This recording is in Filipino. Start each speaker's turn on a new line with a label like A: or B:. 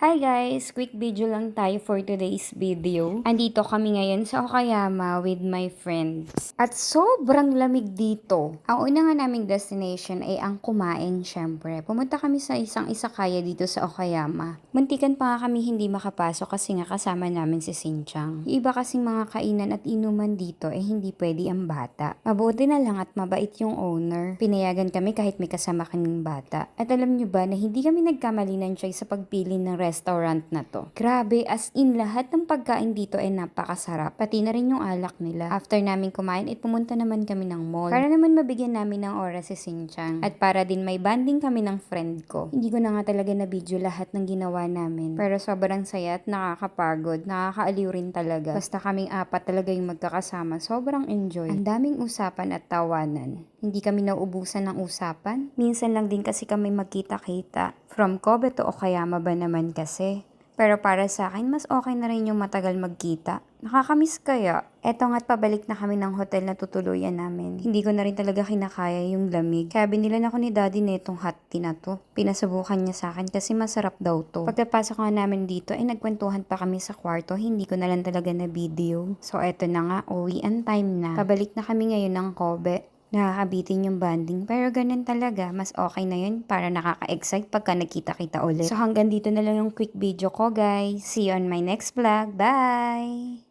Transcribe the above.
A: Hi guys! Quick video lang tayo for today's video. Andito kami ngayon sa Okayama with my friends. At sobrang lamig dito. Ang una nga naming destination ay ang kumain syempre. Pumunta kami sa isang isakaya dito sa Okayama. Muntikan pa nga kami hindi makapasok kasi nga kasama namin si Sinchang. Yung iba kasing mga kainan at inuman dito ay hindi pwede ang bata. Mabuti na lang at mabait yung owner. Pinayagan kami kahit may kasama kaming bata. At alam nyo ba na hindi kami nagkamali ng choice sa pagpili ng restaurant na to. Grabe, as in lahat ng pagkain dito ay napakasarap. Pati na rin yung alak nila. After namin kumain, pumunta naman kami ng mall. Para naman mabigyan namin ng oras si Sinchang. At para din may banding kami ng friend ko. Hindi ko na nga talaga na video lahat ng ginawa namin. Pero sobrang saya at nakakapagod. Nakakaaliw rin talaga. Basta kaming apat talaga yung magkakasama. Sobrang enjoy. Ang daming usapan at tawanan. Hindi kami nauubusan ng usapan. Minsan lang din kasi kami magkita-kita. From Kobe to Okayama ba naman kasi. Pero para sa akin, mas okay na rin yung matagal magkita. Nakakamiss kaya. Eto nga't pabalik na kami ng hotel na tutuluyan namin. Hindi ko na rin talaga kinakaya yung lamig. Kaya binilan ako ni daddy netong hot tea na to. Pinasubukan niya sa akin kasi masarap daw to. Pagkapasok nga namin dito ay nagkwentuhan pa kami sa kwarto. Hindi ko na lang talaga na video. So eto na nga, uwian time na. Pabalik na kami ngayon ng Kobe. Nakakabitin yung banding. Pero ganun talaga, mas okay na yun para nakaka-excite pagka nagkita-kita ulit. So hanggang dito na lang yung quick video ko guys. See you on my next vlog. Bye!